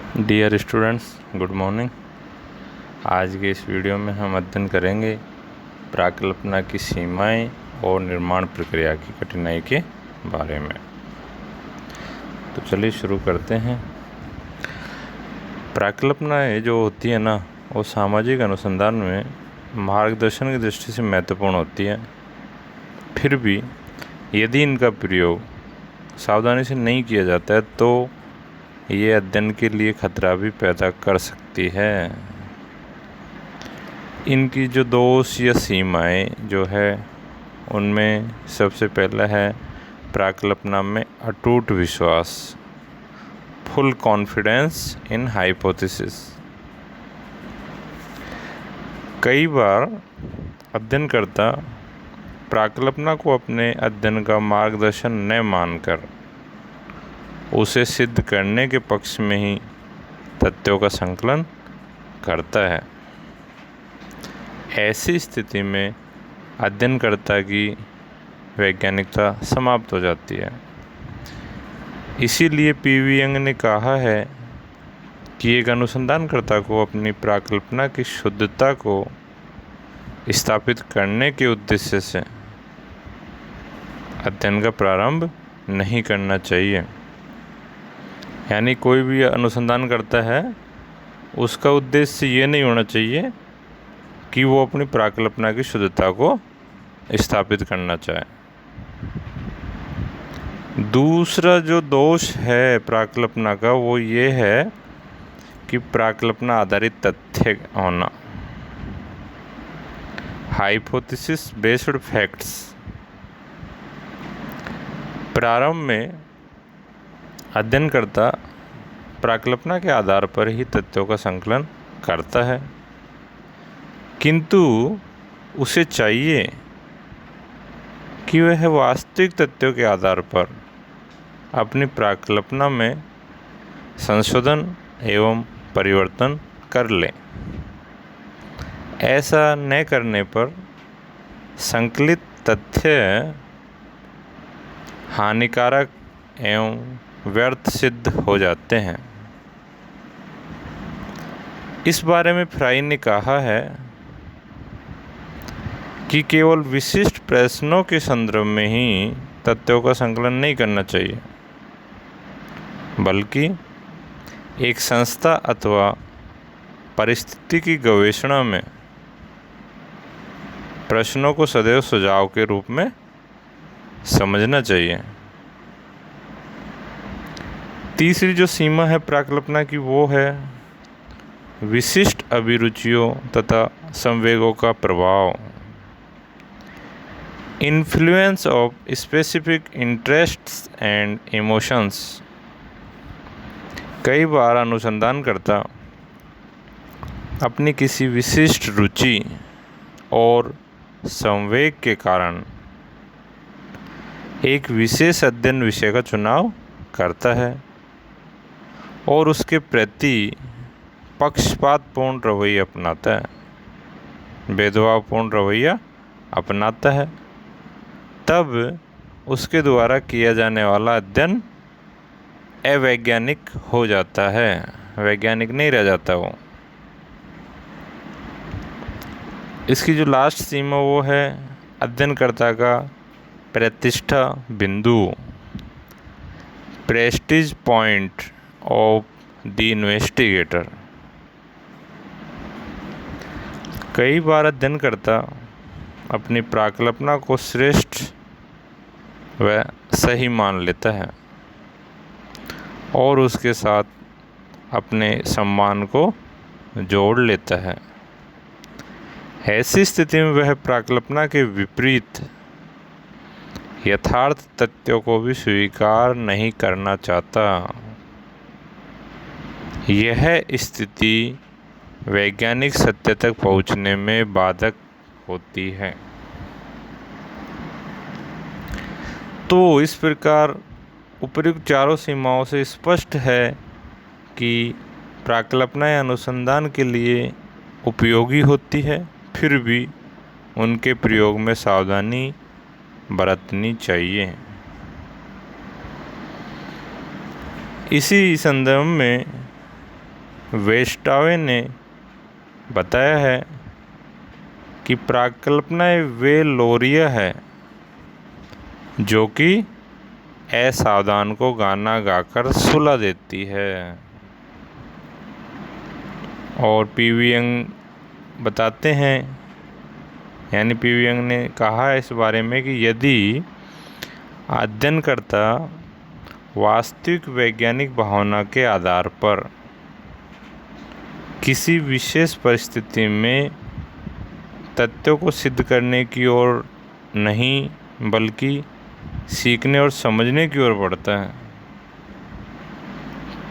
Dear students, good morning. आज के इस वीडियो में हम अध्ययन करेंगे प्राकल्पना की सीमाएं और निर्माण प्रक्रिया की कठिनाई के बारे में। तो चलिए शुरू करते हैं। प्राकल्पनाएं जो होती है ना, वो सामाजिक अनुसंधान में मार्गदर्शन की दृष्टि से महत्वपूर्ण होती है। फिर भी यदि इनका प्रयोग सावधानी से नहीं किया जाता है तो ये अध्ययन के लिए खतरा भी पैदा कर सकती है। इनकी जो दोष या सीमाएं जो है, उनमें सबसे पहला है प्राकल्पना में अटूट विश्वास, फुल कॉन्फिडेंस इन हाइपोथेसिस। कई बार अध्ययनकर्ता प्राकल्पना को अपने अध्ययन का मार्गदर्शन न मानकर उसे सिद्ध करने के पक्ष में ही तथ्यों का संकलन करता है। ऐसी स्थिति में अध्ययनकर्ता की वैज्ञानिकता समाप्त हो जाती है। इसीलिए पीवी यंग ने कहा है कि एक अनुसंधानकर्ता को अपनी प्राकल्पना की शुद्धता को स्थापित करने के उद्देश्य से अध्ययन का प्रारंभ नहीं करना चाहिए। यानी कोई भी अनुसंधान करता है, उसका उद्देश्य ये नहीं होना चाहिए कि वो अपनी प्राकल्पना की शुद्धता को स्थापित करना चाहे। दूसरा जो दोष है प्राकल्पना का, वो ये है कि प्राकल्पना आधारित तथ्य होना, हाइपोथेसिस बेस्ड फैक्ट्स। प्रारंभ में अध्ययनकर्ता प्राकल्पना के आधार पर ही तथ्यों का संकलन करता है, किंतु उसे चाहिए कि वह वास्तविक तथ्यों के आधार पर अपनी प्राकल्पना में संशोधन एवं परिवर्तन कर ले। ऐसा न करने पर संकलित तथ्य हानिकारक एवं व्यर्थ सिद्ध हो जाते हैं। इस बारे में फ्राई ने कहा है कि केवल विशिष्ट प्रश्नों के संदर्भ में ही तथ्यों का संकलन नहीं करना चाहिए, बल्कि एक संस्था अथवा परिस्थिति की गवेषणा में प्रश्नों को सदैव सुझाव के रूप में समझना चाहिए। तीसरी जो सीमा है प्राकल्पना की, वो है विशिष्ट अभिरुचियों तथा संवेगों का प्रभाव, influence of specific interests and emotions. कई बार अनुसंधानकर्ता अपनी किसी विशिष्ट रुचि और संवेग के कारण एक विशेष अध्ययन विषय का चुनाव करता है और उसके प्रति पक्षपातपूर्ण रवैया अपनाता है, भेदभावपूर्ण रवैया अपनाता है। तब उसके द्वारा किया जाने वाला अध्ययन अवैज्ञानिक हो जाता है, वैज्ञानिक नहीं रह जाता वो। इसकी जो लास्ट सीमा वो है अध्ययनकर्ता का प्रतिष्ठा बिंदु, Prestige point of the investigator. कई बार अध्ययनकर्ता अपनी प्राकल्पना को श्रेष्ठ व सही मान लेता है और उसके साथ अपने सम्मान को जोड़ लेता है। ऐसी स्थिति में वह प्राकल्पना के विपरीत यथार्थ तथ्यों को भी स्वीकार नहीं करना चाहता। यह स्थिति वैज्ञानिक सत्य तक पहुंचने में बाधक होती है। तो इस प्रकार उपयुक्त चारों सीमाओं से स्पष्ट है कि प्राकल्पनाएं अनुसंधान के लिए उपयोगी होती है, फिर भी उनके प्रयोग में सावधानी बरतनी चाहिए। इसी संदर्भ में वेस्टावे ने बताया है कि प्राकल्पना वे लोरिय है जो कि असावधान को गाना गाकर सुला देती है। और पी.वी. यंग बताते हैं, यानी पी.वी. यंग ने कहा इस बारे में कि यदि अध्ययनकर्ता वास्तविक वैज्ञानिक भावना के आधार पर किसी विशेष परिस्थिति में तथ्यों को सिद्ध करने की ओर नहीं बल्कि सीखने और समझने की ओर बढ़ता है,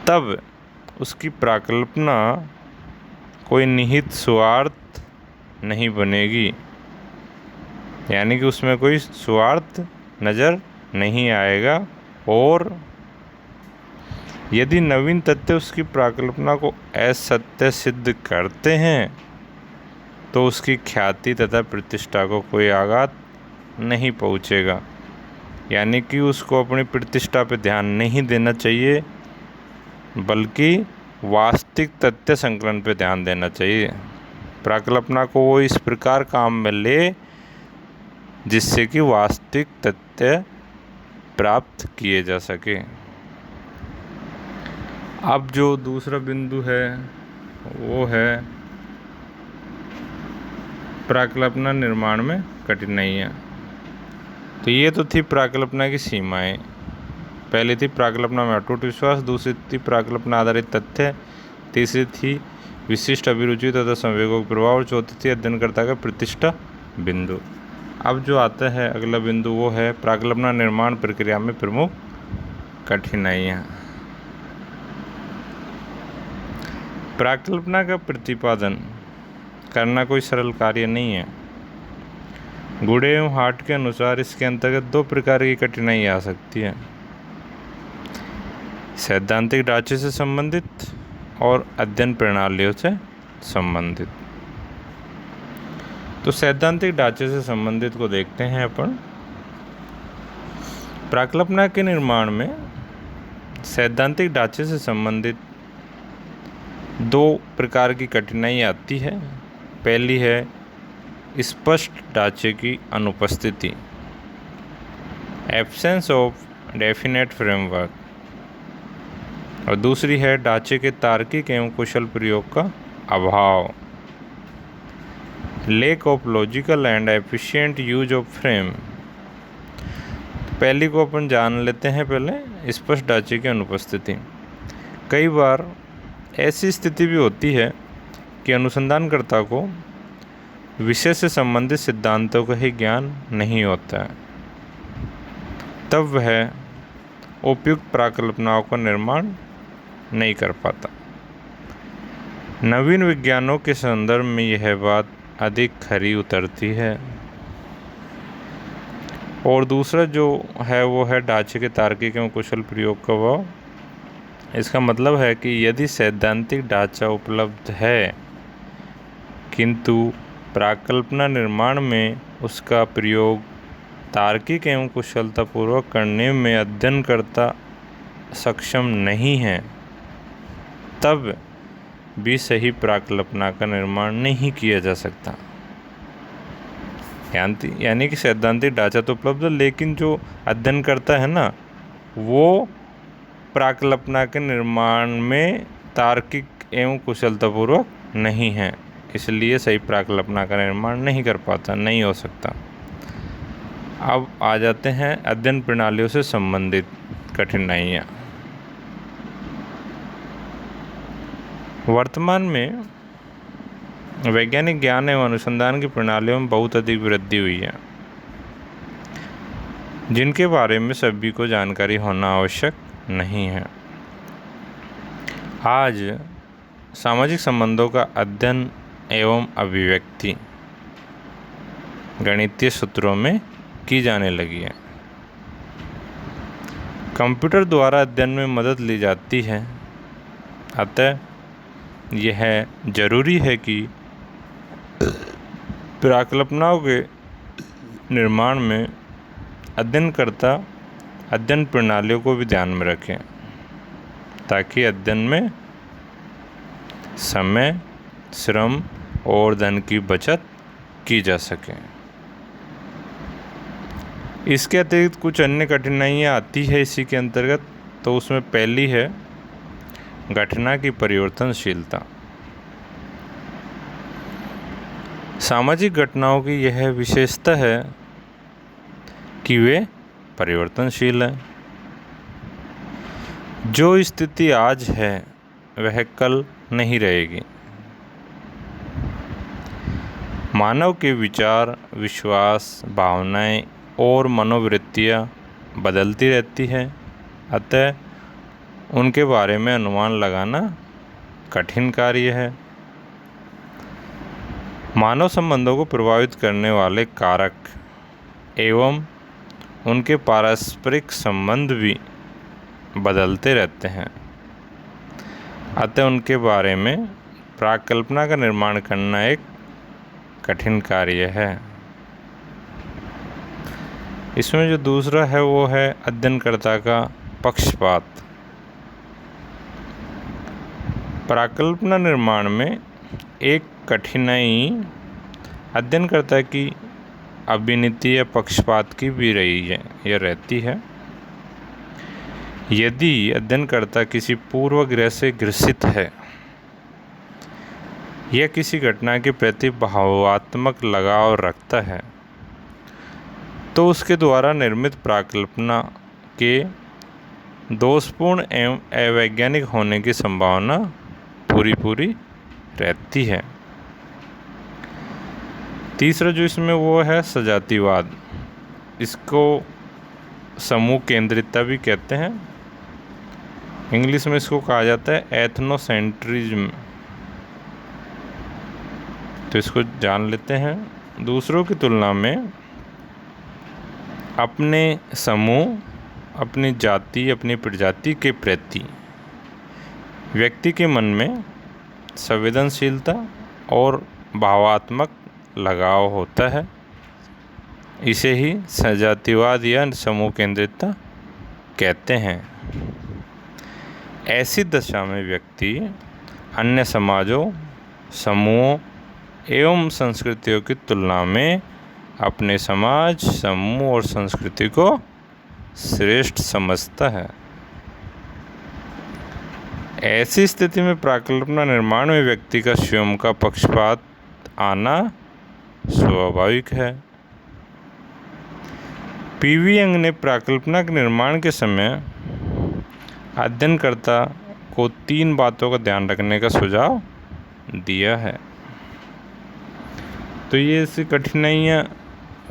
तब उसकी प्राकल्पना कोई निहित स्वार्थ नहीं बनेगी, यानी कि उसमें कोई स्वार्थ नज़र नहीं आएगा। और यदि नवीन तथ्य उसकी प्राकल्पना को असत्य सिद्ध करते हैं तो उसकी ख्याति तथा प्रतिष्ठा को कोई आघात नहीं पहुंचेगा, यानी कि उसको अपनी प्रतिष्ठा पे ध्यान नहीं देना चाहिए बल्कि वास्तविक तथ्य संकलन पे ध्यान देना चाहिए। प्राकल्पना को वो इस प्रकार काम में ले जिससे कि वास्तविक तथ्य प्राप्त किए जा सके। अब जो दूसरा बिंदु है वो है प्राकल्पना निर्माण में कठिनाइयाँ। तो ये तो थी प्राकल्पना की सीमाएं। पहली थी प्राकल्पना में अटूट विश्वास, दूसरी थी प्राकल्पना आधारित तथ्य, तीसरी थी विशिष्ट अभिरुचि तथा संवेगों का प्रभाव, और चौथी थी अध्ययनकर्ता का प्रतिष्ठा बिंदु। अब जो आता है अगला बिंदु वो है प्राकल्पना निर्माण प्रक्रिया में प्रमुख कठिनाइयाँ। प्राकल्पना का प्रतिपादन करना कोई सरल कार्य नहीं है। गुडे एवं हार्ट के अनुसार इसके अंतर्गत दो प्रकार की कठिनाई आ सकती है, सैद्धांतिक ढांचे से संबंधित और अध्ययन प्रणालियों से संबंधित। तो सैद्धांतिक ढांचे से संबंधित को देखते हैं अपन। प्राकल्पना के निर्माण में सैद्धांतिक ढांचे से संबंधित दो प्रकार की कठिनाई आती है। पहली है स्पष्ट ढांचे की अनुपस्थिति, एब्सेंस ऑफ डेफिनेट फ्रेमवर्क, और दूसरी है ढांचे के तार्किक एवं कुशल प्रयोग का अभाव, lake of logical and efficient use of frame. पहली को अपन जान लेते हैं पहले, स्पष्ट ढांचे की अनुपस्थिति। कई बार ऐसी स्थिति भी होती है कि अनुसंधानकर्ता को विषय से संबंधित सिद्धांतों का ही ज्ञान नहीं होता है, तब वह उपयुक्त प्राकल्पनाओं का निर्माण नहीं कर पाता। नवीन विज्ञानों के संदर्भ में यह बात अधिक खरी उतरती है। और दूसरा जो है वो है ढांचे के तार्किक एवं कुशल प्रयोग का अभाव। इसका मतलब है कि यदि सैद्धांतिक ढांचा उपलब्ध है किंतु प्राकल्पना निर्माण में उसका प्रयोग तार्किक एवं कुशलतापूर्वक करने में अध्ययनकर्ता सक्षम नहीं है, तब भी सही प्राकल्पना का निर्माण नहीं किया जा सकता। यानी कि सैद्धांतिक ढांचा तो उपलब्ध है लेकिन जो अध्ययनकर्ता है ना वो प्राकल्पना के निर्माण में तार्किक एवं कुशलतापूर्वक नहीं है, इसलिए सही प्राकल्पना का निर्माण नहीं कर पाता, नहीं हो सकता। अब आ जाते हैं अध्ययन प्रणालियों से संबंधित कठिनाइयाँ। वर्तमान में वैज्ञानिक ज्ञान एवं अनुसंधान की प्रणालियों में बहुत अधिक वृद्धि हुई है, जिनके बारे में सभी को जानकारी होना आवश्यक नहीं है। आज सामाजिक संबंधों का अध्ययन एवं अभिव्यक्ति गणितीय सूत्रों में की जाने लगी है। कंप्यूटर द्वारा अध्ययन में मदद ली जाती है, अतः यह जरूरी है कि प्राकल्पनाओं के निर्माण में अध्ययनकर्ता अध्ययन प्रणालियों को भी ध्यान में रखें ताकि अध्ययन में समय, श्रम और धन की बचत की जा सके। इसके अतिरिक्त कुछ अन्य कठिनाइयाँ आती है इसी के अंतर्गत। तो उसमें पहली है घटना की परिवर्तनशीलता। सामाजिक घटनाओं की यह विशेषता है कि वे परिवर्तनशील हैं। जो स्थिति आज है वह कल नहीं रहेगी। मानव के विचार, विश्वास, भावनाएं और मनोवृत्तियां बदलती रहती हैं, अतः उनके बारे में अनुमान लगाना कठिन कार्य है। मानव संबंधों को प्रभावित करने वाले कारक एवं उनके पारस्परिक संबंध भी बदलते रहते हैं, अतः उनके बारे में प्राकल्पना का निर्माण करना एक कठिन कार्य है। इसमें जो दूसरा है वो है अध्ययनकर्ता का पक्षपात। प्राकल्पना निर्माण में एक कठिनाई अध्ययनकर्ता की अभिनीति या पक्षपात की भी रही है या रहती है। यदि अध्ययनकर्ता किसी पूर्वग्रह से ग्रसित है या किसी घटना के प्रति भावात्मक लगाव रखता है तो उसके द्वारा निर्मित प्राकल्पना के दोषपूर्ण एवं अवैज्ञानिक होने की संभावना पूरी रहती है। तीसरा जो इसमें वो है सजातीवाद। इसको समूह केंद्रितता भी कहते हैं। इंग्लिश में इसको कहा जाता है एथनोसेंट्रिज्म। तो इसको जान लेते हैं। दूसरों की तुलना में अपने समूह, अपनी जाति, अपनी प्रजाति के प्रति व्यक्ति के मन में संवेदनशीलता और भावात्मक लगाव होता है। इसे ही सजातीवाद या समूह केंद्रितता कहते हैं। ऐसी दशा में व्यक्ति अन्य समाजों, समूहों एवं संस्कृतियों की तुलना में अपने समाज, समूह और संस्कृति को श्रेष्ठ समझता है। ऐसी स्थिति में प्राकल्पना निर्माण में व्यक्ति का स्वयं का पक्षपात आना स्वाभाविक है। पीवी यंग ने प्राकल्पना के निर्माण के समय अध्ययनकर्ता को 3 बातों का ध्यान रखने का सुझाव दिया है। तो ये ऐसी कठिनाइयाँ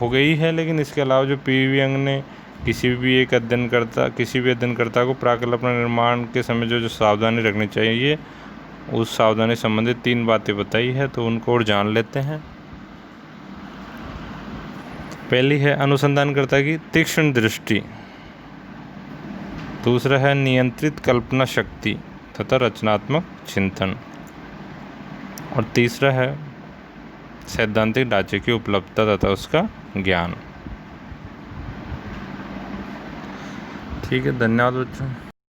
हो गई है, लेकिन इसके अलावा जो पीवी यंग ने किसी भी अध्ययनकर्ता को प्राकल्पना निर्माण के समय जो सावधानी रखनी चाहिए उस सावधानी संबंधित 3 बातें बताई है। तो उनको और जान लेते हैं। पहली है अनुसंधानकर्ता की तीक्ष्ण दृष्टि। दूसरा है नियंत्रित कल्पना शक्ति तथा रचनात्मक चिंतन। और तीसरा है सैद्धांतिक ढांचे की उपलब्धता तथा उसका ज्ञान। ठीक है, धन्यवाद बच्चों।